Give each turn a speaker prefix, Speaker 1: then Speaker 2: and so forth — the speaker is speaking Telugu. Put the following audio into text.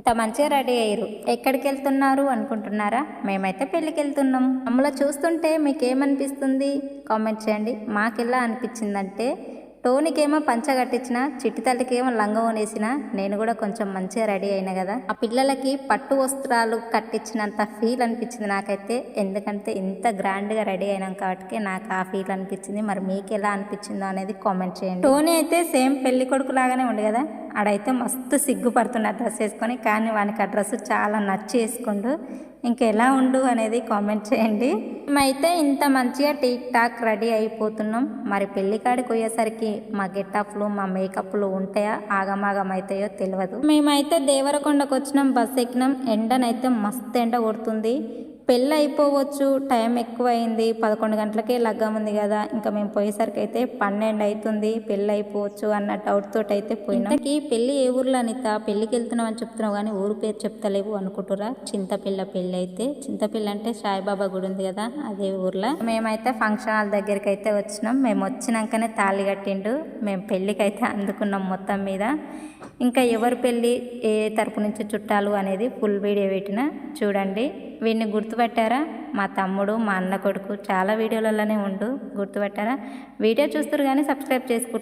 Speaker 1: ఇంత మంచిగా రెడీ అయ్యారు. ఎక్కడికి వెళ్తున్నారు అనుకుంటున్నారా? మేమైతే పెళ్ళికి వెళ్తున్నాం. మమ్మల్ని చూస్తుంటే మీకేమనిపిస్తుంది? కామెంట్ చేయండి. మాకెలా అనిపించిందంటే, టోనీకేమో పంచ కట్టించిన, చిట్టి తల్లికేమో లంగం వేసిన, నేను కూడా కొంచెం మంచిగా రెడీ అయినా కదా. ఆ పిల్లలకి పట్టు వస్త్రాలు కట్టించినంత ఫీల్ అనిపించింది నాకైతే. ఎందుకంటే ఇంత గ్రాండ్గా రెడీ అయినాం కాబట్టి నాకు ఆ ఫీల్ అనిపించింది. మరి మీకు ఎలా అనిపించిందో అనేది కామెంట్ చేయండి. టోనీ అయితే సేమ్ పెళ్లి కొడుకు లాగానే ఉంది కదా. ఆడైతే మస్తు సిగ్గుపడుతున్నారు డ్రెస్ వేసుకొని, కానీ వానికి ఆ డ్రెస్ చాలా నచ్చి వేసుకుండు. ఇంకెలా ఉండు అనేది కామెంట్ చేయండి. మేమైతే ఇంత మంచిగా టీక్ టాక్ రెడీ అయిపోతున్నాం. మరి పెళ్లికాడికి పోయేసరికి మా గెటప్లు మా మేకప్లు ఉంటాయా ఆగమాగం అవుతాయో తెలియదు. మేమైతే దేవరకొండకు వచ్చినాం, బస్ ఎక్కినాం. ఎండనైతే మస్తు ఎండ కొడుతుంది. పెళ్ళి అయిపోవచ్చు, టైం ఎక్కువ అయింది, 11 గంటలకే లగ్గం ఉంది కదా. ఇంకా మేము పోయేసరికి అయితే 12 అవుతుంది, పెళ్ళి అయిపోవచ్చు అన్న డౌట్ తోటి అయితే పోయినాం. ఇంతకీ పెళ్ళి ఏ ఊర్లో అనిత? పెళ్ళికి వెళ్తున్నాం అని చెప్తున్నావు కానీ ఊరు పేరు చెప్తలేవు అనుకుంటురా. చింతపిల్ల పెళ్ళి అయితే, చింతపిల్ల అంటే సాయిబాబా గుడి ఉంది కదా, అదే ఊర్లో. మేమైతే ఫంక్షన్ హాల్ దగ్గరికి అయితే వచ్చినాం. మేము వచ్చినాకనే తాళి కట్టిండు. మేము పెళ్ళికి అయితే అందుకున్నాం మొత్తం మీద. ఇంకా ఎవరు పెళ్ళి, ఏ తరపు నుంచి చుట్టాలు అనేది ఫుల్ వీడియో పెట్టిన చూడండి. వీడిని గుర్తుపట్టారా? మా తమ్ముడు, మా అన్న కొడుకు. చాలా వీడియోలలోనే ఉండు, గుర్తుపట్టారా? వీడియో చూస్తారు కానీ సబ్స్క్రైబ్ చేసుకుంటారు.